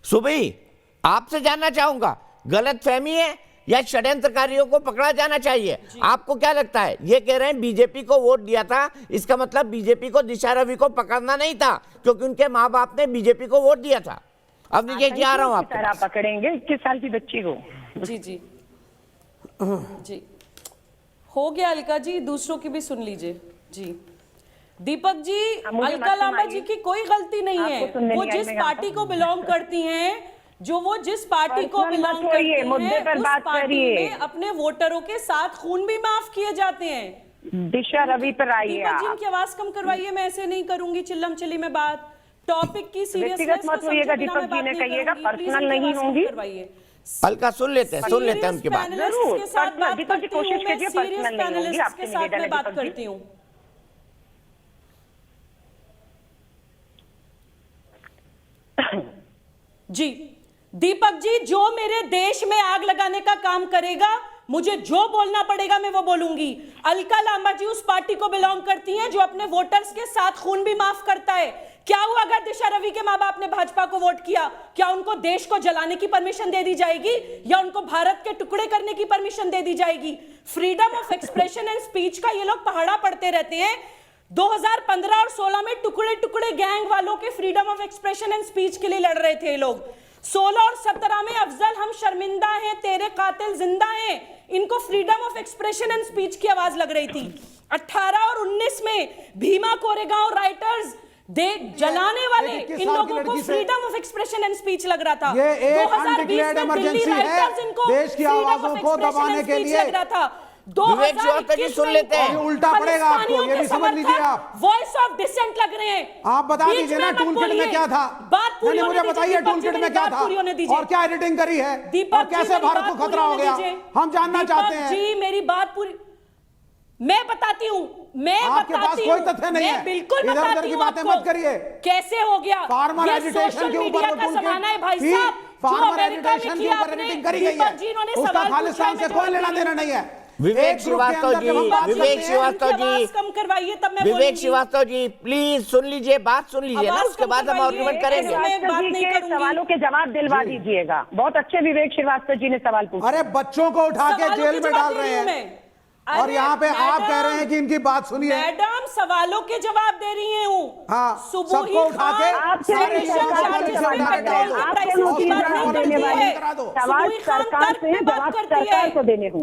सुबह आपसे जानना चाहूंगा, गलत फहमी है या षड्यंत्रकारियों को पकड़ा जाना चाहिए? आपको क्या लगता है? ये कह रहे हैं बीजेपी को वोट दिया था, इसका मतलब बीजेपी को दिशा रवि को पकड़ना नहीं था क्योंकि उनके माँ बाप ने बीजेपी को वोट दिया था। अब देखिए क्या आ रहा हूँ आपको, पकड़ेंगे 21 साल की बच्ची को। जी जी जी, हो गया अलका जी, दूसरों की भी सुन लीजिए। जी दीपक जी, अलका लांबा जी की कोई गलती नहीं है, वो जिस पार्टी को बिलोंग करती हैं, वो जिस पार्टी को बिलोंग करती हैं, उस पार्टी में अपने वोटरों के साथ खून भी माफ किए जाते हैं। दिशा रवि पर आइए। दीपक जी इनकी आवाज कम करवाइए, मैं ऐसे नहीं करूंगी चिल्लम चिल्ली में बात। टॉपिक की सीरियसनेस मत होइएगा, दीपक जी ने कहिएगा, पर्सनल नहीं होंगी। अलका सुन लेते हैं उनकी बात। जरूर दीपक जी कोशिश कीजिए, पर्सनल नहीं होगी, आपके निवेदन है बात करती हूँ। जी दीपक जी, जो मेरे देश में आग लगाने का काम करेगा, मुझे जो बोलना पड़ेगा मैं वो बोलूंगी। अलका लांबा जी उस पार्टी को बिलोंग करती हैं जो अपने वोटर्स के साथ खून भी माफ करता है। क्या हुआ अगर दिशा रवि के माँ बाप ने भाजपा को वोट किया? क्या उनको देश को जलाने की परमिशन दे दी जाएगी या उनको भारत के टुकड़े करने की परमिशन दे दी जाएगी? Freedom of expression and speech का ये लोग पहाड़ा पढ़ते रहते हैं। 2015 और 16 में टुकड़े टुकड़े गैंग वालों के freedom of expression and speech के लिए लड़ रहे थे लोग। 16 और 17 में अफजल हम शर्मिंदा हैं, तेरे कातिल जिंदा हैं, इनको freedom of expression and speech की आवाज लग रही थी। 18 और 19 में भीमा कोरेगांव राइटर्स जलाने वाले इन लोगों को freedom of expression and speech लग रहा था। ये एक अनडिक्लेयर्ड इमरजेंसी है, देश की आवाजों को दबाने के लिए लग रहा था। विवेक श्रीवास्तव जी सुन लेते हैं, उल्टा पड़ेगा आपको, ये भी समझ लीजिए आप। वॉइस ऑफ डिसेंट लग रहे हैं। आप बता दीजिए ना टूल किट में क्या था, बात पूरी मुझे बताइए टूल किट में क्या था और क्या एडिटिंग करी है और कैसे भारत को खतरा हो गया, हम जानना चाहते हैं। जी मेरी बात पूरी, मैं बताती हूँ, आपके पास कोई तथ्य नहीं है, बिल्कुल इधर उधर की बातें मत करिए। कैसे हो गया? फार्मर एजुटेशन के ऊपर का जमाना है भाई साहब, फार्मर एजुटेशन के ऊपर एडिटिंग करी गई है, उसका खालिस्तान से कोई लेना देना नहीं है। विवेक श्रीवास्तव जी, विवेक श्रीवास्तव जी, कम करवाइए तब मैं विवेक श्रीवास्तव जी प्लीज सुन लीजिए, बात सुन लीजिए ना, उसके बाद हम आर्गुमेंट करेंगे। सवालों के जवाब दिलवा दीजिएगा। बहुत अच्छे विवेक श्रीवास्तव जी ने सवाल पूछा। अरे बच्चों को उठा के जेल में डाल रहे हैं और यहाँ पे आप कह रहे हैं कि इनकी बात सुनिए। मैडम सवालों के जवाब दे रही हूँ। हाँ, सबको उठा के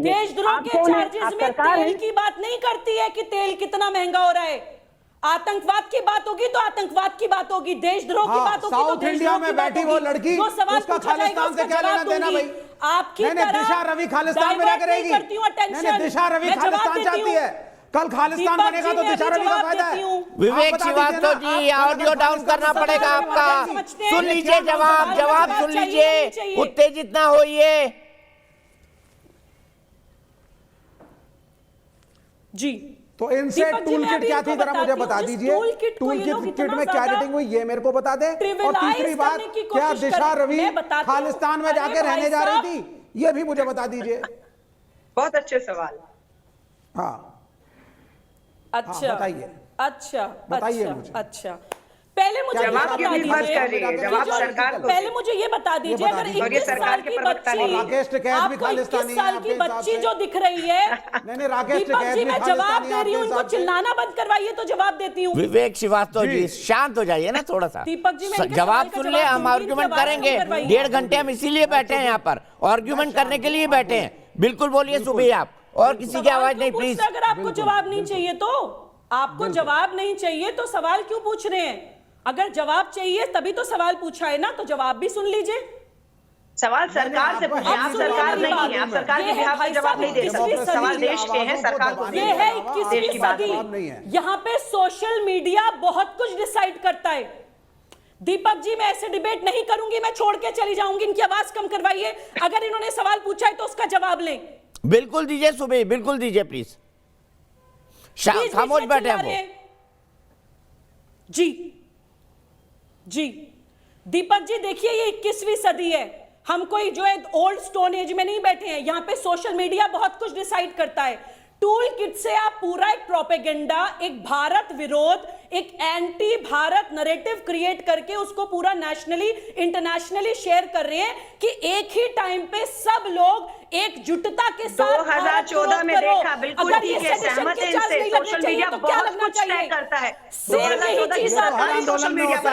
देशद्रोह के चार्जेस में तेल की बात नहीं करती है कि तेल कितना महंगा हो रहा है। आतंकवाद की बात होगी तो आतंकवाद की बात होगी, देशद्रोह की बात होगी तो साउथ इंडिया में बैठी वो लड़की, उसका खालिस्तान से क्या लेना देना भाई? आपकी दिशा रवि खालिस्तान में क्या करेगी? दिशा रवि खालिस्तान चाहती है, कल खालिस्तान बनेगा तो दिशा रवि का फायदा है। विवेक श्रीवास्तव जी ऑडियो डाउन करना पड़ेगा आपका, सुन लीजिए जवाब सुन लीजिए, उत्तेजित ना होइए। जी तो इनसे टूल किट क्या थी जरा मुझे बता दीजिए, टूल किट में क्या एडिटिंग हुई ये मेरे को बता दे। और तीसरी बात, क्या दिशा रवि खालिस्तान में जाके रहने जा रही थी, ये भी मुझे बता दीजिए। बहुत अच्छे सवाल। हाँ अच्छा बताइए, अच्छा बताइए मुझे। अच्छा पहले मुझे पहले मुझे ये बता दीजिए, अगर 21 साल की बच्ची जो दिख रही है, दीपक जी मैं जवाब दे रही हूँ, इनको चिल्लाना बंद करवाइए तो जवाब देती हूँ। विवेक श्रीवास्तव जी शांत हो जाइए ना थोड़ा सा, दीपक जी जवाब सुन ले, हम आर्ग्यूमेंट करेंगे। 1.5 घंटे हम इसीलिए बैठे हैं यहाँ पर, आर्ग्यूमेंट करने के लिए बैठे हैं। बिल्कुल बोलिए सुबह आप, और किसी की आवाज नहीं प्लीज। अगर आपको जवाब नहीं चाहिए तो आपको जवाब नहीं चाहिए तो सवाल क्यों पूछ रहे हैं? अगर जवाब चाहिए तभी तो सवाल पूछा है ना, तो जवाब भी सुन लीजिए। सवाल सरकार से पूछिए, आप सरकार नहीं है, आप सरकार के बिहाफ में जवाब नहीं दे सकते। सवाल देश के हैं, सरकार को ये है 21वीं सदी, यहाँ पे सोशल मीडिया बहुत कुछ डिसाइड करता है। दीपक जी मैं ऐसे डिबेट नहीं करूंगी, मैं छोड़ के चली जाऊंगी, इनकी आवाज कम करवाइए। अगर इन्होंने सवाल पूछा है तो उसका जवाब लें। बिल्कुल दीजिए सुबह, बिल्कुल दीजिए प्लीज, खामोश बैठे हैं जी। जी दीपक जी देखिए, ये 21वीं सदी है, हम कोई जो है ओल्ड स्टोन एज में नहीं बैठे हैं। यहाँ पे सोशल मीडिया बहुत कुछ डिसाइड करता है। टूल किट से आप पूरा एक प्रोपेगेंडा, एक भारत विरोध, एक एंटी भारत नैरेटिव क्रिएट करके उसको पूरा नेशनली इंटरनेशनली शेयर कर रहे हैं कि एक ही टाइम पे सब लोग एकजुटता के साथ 2014 में देखा, बिल्कुल ठीक है, सहमत है इनसे। सोशल मीडिया बहुत कुछ तय करता है। 2014 की सोशल मीडिया पर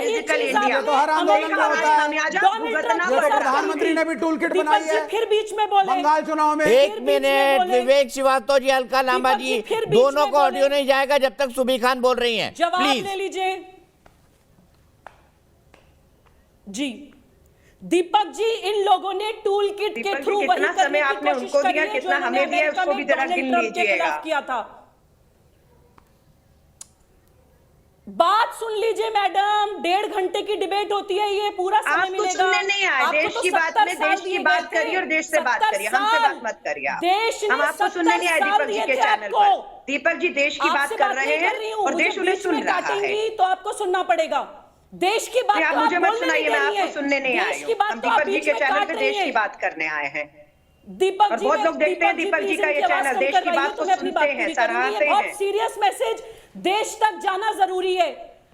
फिजिकल इंडिया तो हर आंदोलन में होता है। प्रधानमंत्री ने भी टूल किट बनाई है, फिर बीच में बोले बंगाल चुनाव में। एक मिनट, विवेक श्रीवास्तव जी, अलका लांबा जी, दोनों को ऑडियो नहीं जाएगा जब तक सुबी खान बोल रही हैं। जवाब प्लीज ले लीजिए जी। दीपक जी, इन लोगों ने टूल किट के थ्रू वही कितना समय करने की आपने कोशिश उनको करी दिया, है कितना जो हमें दिया, अमेरिका उसको में भी जरा डोनाल्ड गिन ट्रंप के लीजिएगा। खिलाफ किया था। बात सुन लीजिए मैडम, 1.5 घंटे की डिबेट होती है, ये पूरा समय आपको मिलेगा। सुनने नहीं आए। आपको देश तो की बात 70 में साल देश की दिए बात गए थे। करिए और देश से बात 70 करिए, हमसे बात मत करिए आप। देश ने हम आपको सुनने नहीं आए 70 दीपक जी साल के दिए थे चैनल आपको। पर। दीपक जी देश की बात आपसे कर रहे नहीं कर रही हैं हूं, और मुझे देश उन्हें बीच में सुन रहा है। काटेंगी तो आपको सुनना पड़ेगा। देश की बात आप तो मुझे मत बोलने सुनाइए, नहीं मैं दे रही आपको हैं। सुनने नहीं देश आई की हूँ। बात हम तो आप दीपक जी बीच के में चैनल काट पे रही देश की हैं। बात करने आए हैं। दीपक और जी, बहुत लोग देखते हैं दीपक जी का ये चैनल, देश की बात को सुनते हैं, सराहते बहुत हैं। सीरियस मैसेज देश तक जाना जरूरी है।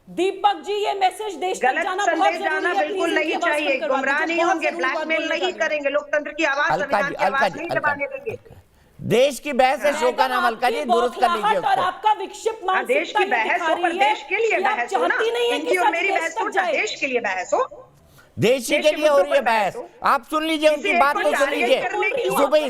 दीपक जी, ये मैसेज देश तक गलत जाना बहुत संदेश जरूरी जाना है। बिल्कुल प्लीज नहीं इनकी आवाज चाहिए। कम करवा गुमराह दीजिए, नहीं बहुत होंगे, जरूरी बात ब्लैकमेल बोलने नहीं जा रही है। करेंगे, लोकतंत्र की आवाज संविधान की आवाज नहीं दबाने देंगे। देश की बहस है, शो का नाम अलका जी, दुरुस्त कर लीजिए और उसको। आपका विक्षिप्त मानसिकता देश की ये बहस दिखा हो, रही पर है देश के लिए कि आप बहस हो ना। चाहती नहीं है कि इनकी और सब मेरी देश बहस तक हो ना, जाए। देश के लिए बहस हो। देश ही के लिए हो रही है बहस। आप सुन लीजिए, उनकी बात तो सुन लीजिए।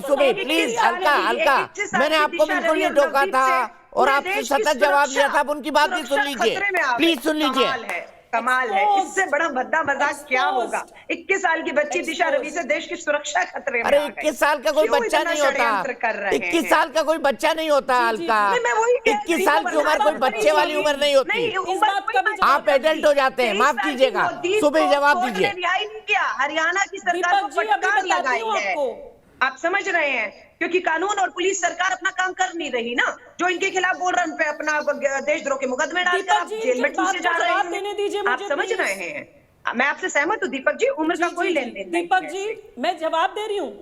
सुबह प्लीज, अलका, मैंने आपको बिल्कुल नहीं टोका था और आपसे सतत जवाब लिया था। अब उनकी बात भी सुन लीजिए, प्लीज सुन लीजिए। कमाल है, इससे बड़ा भद्दा मजाक क्या होगा। 21 साल की बच्ची दिशा रवि से देश की सुरक्षा खतरे में अरे आ गई। 21 साल का कोई क्यों बच्चा इतना नहीं होता। षड्यंत्र कर रहे 21 हैं? साल का कोई बच्चा नहीं होता अलका। नहीं, मैं वही कह रही 21 हूँ, साल की उम्र कोई बच्चे वाली उम्र नहीं होती। इस बात का भी आप एडल्ट हो जाते हैं, माफ कीजिएगा। सुबह जवाब दीजिए। रिहाई नहीं किया, हरियाणा की सरकार दीपक को जी, अभी फटकार बताती लगाई हूँ है। आपको। आप समझ रहे हैं, क्योंकि कानून और पुलिस सरकार अपना काम कर नहीं रही ना। जो इनके खिलाफ बोल रहे हैं, उन पे अपना देशद्रोह के मुकदमे डालकर आप जेल में ठूसे जा रहे हैं। आप समझ रहे हैं, मैं आपसे सहमत हूँ दीपक जी, उम्र का कोई लेन देन नहीं। दीपक जी, मैं जवाब दे रही हूँ।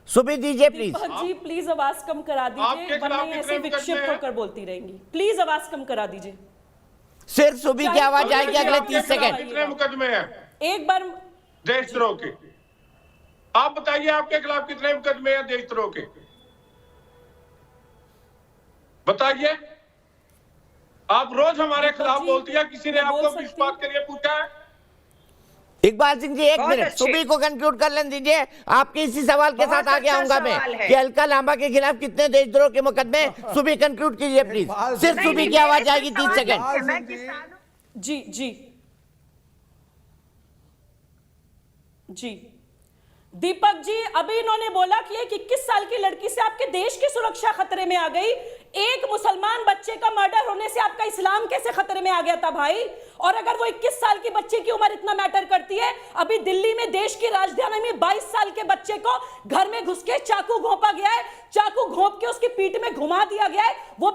सुबह दीजिए प्लीज। दीपक जी, प्लीज आवाज कम करा दीजिए, वरना ये ऐसे विक्षिप्त होकर बोलती रहेंगी। प्लीज आवाज कम करा दीजिए। सिर्फ सुबह की आवाज आएगी अगले 30 सेकंड। कितने मुकदमे हैं एक बार देशद्रोह के? आप बताइए, आपके खिलाफ कितने मुकदमे हैं देशद्रोह के? बताइए। आप रोज हमारे खिलाफ बोलती है, किसी ने आपको किस बात के लिए पूछा है? इकबाल सिंह जी, एक बहुत मिनट, अच्छे। सुबह को कंक्लूड कर लेने दीजिए। आपके इसी सवाल के बहुत साथ आगे अच्छा आऊंगा मैं सवाल है। कि अलका लांबा के खिलाफ कितने देशद्रोह के मुकदमे। सुबह कंक्लूड कीजिए प्लीज। सिर्फ नहीं, सुबह नहीं, की आवाज मैं आएगी 30 सवाल सेकंड। नहीं है, मैं किसानों जी जी जी दीपक जी, अभी इन्होंने बोला कि एक 21 साल की लड़की से आपके देश की सुरक्षा खतरे में आ गई। एक मुसलमान बच्चे का मर्डर होने से आपका इस्लाम कैसे खतरे में आ गया था भाई? और अगर वो 21 साल की बच्चे की उम्र इतना मैटर करती है, अभी दिल्ली में देश की राजधानी में 22 साल के बच्चे को घर में घुस के चाकू घोंपा गया है, चाकू घोंप के उसकी पीठ में घुमा दिया गया है। वो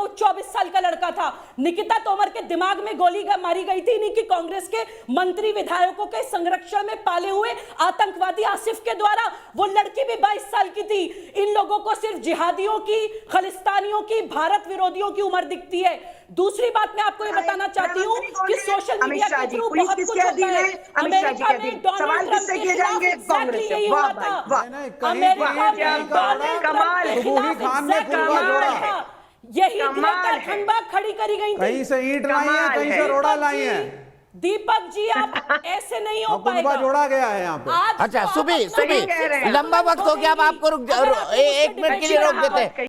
24 साल का लड़का था। निकिता तोमर के दिमाग में गोली मारी गई थी इन्हीं की कांग्रेस के मंत्री विधायकों के संरक्षण में पाले हुए आतंकवादी आसिफ के द्वारा। वो लड़की भी 22 साल की थी। इन लोगों को सिर्फ जिहादियों की, खालिस्तानियों की, भारत विरोधियों की उम्र दिखती है। दूसरी बात मैं आपको ये बताना चाहती हूँ कि सोशल मीडिया के थ्रू बहुत कुछ होता है। अमेरिका में डोनाल्ड ट्रंप के खिलाफ एग्जैक्टली यही हुआ था। अमेरिका में डोनाल्ड कमाल है। ट्रंप के खिलाफ एग्जैक्टली था। यही खंडबाग खड़ी करी गई थी। कहीं से ईंट लाई है, कहीं से रोड़ा लाई है। दीपक जी, आप ऐसे नहीं हो कुनबा पाएगा। जोड़ा गया है यहाँ पे। आज अच्छा, तो आप सुबह अपना लंबा वक्त हो गया, अब आपको एक मिनट के लिए रोक देते हैं।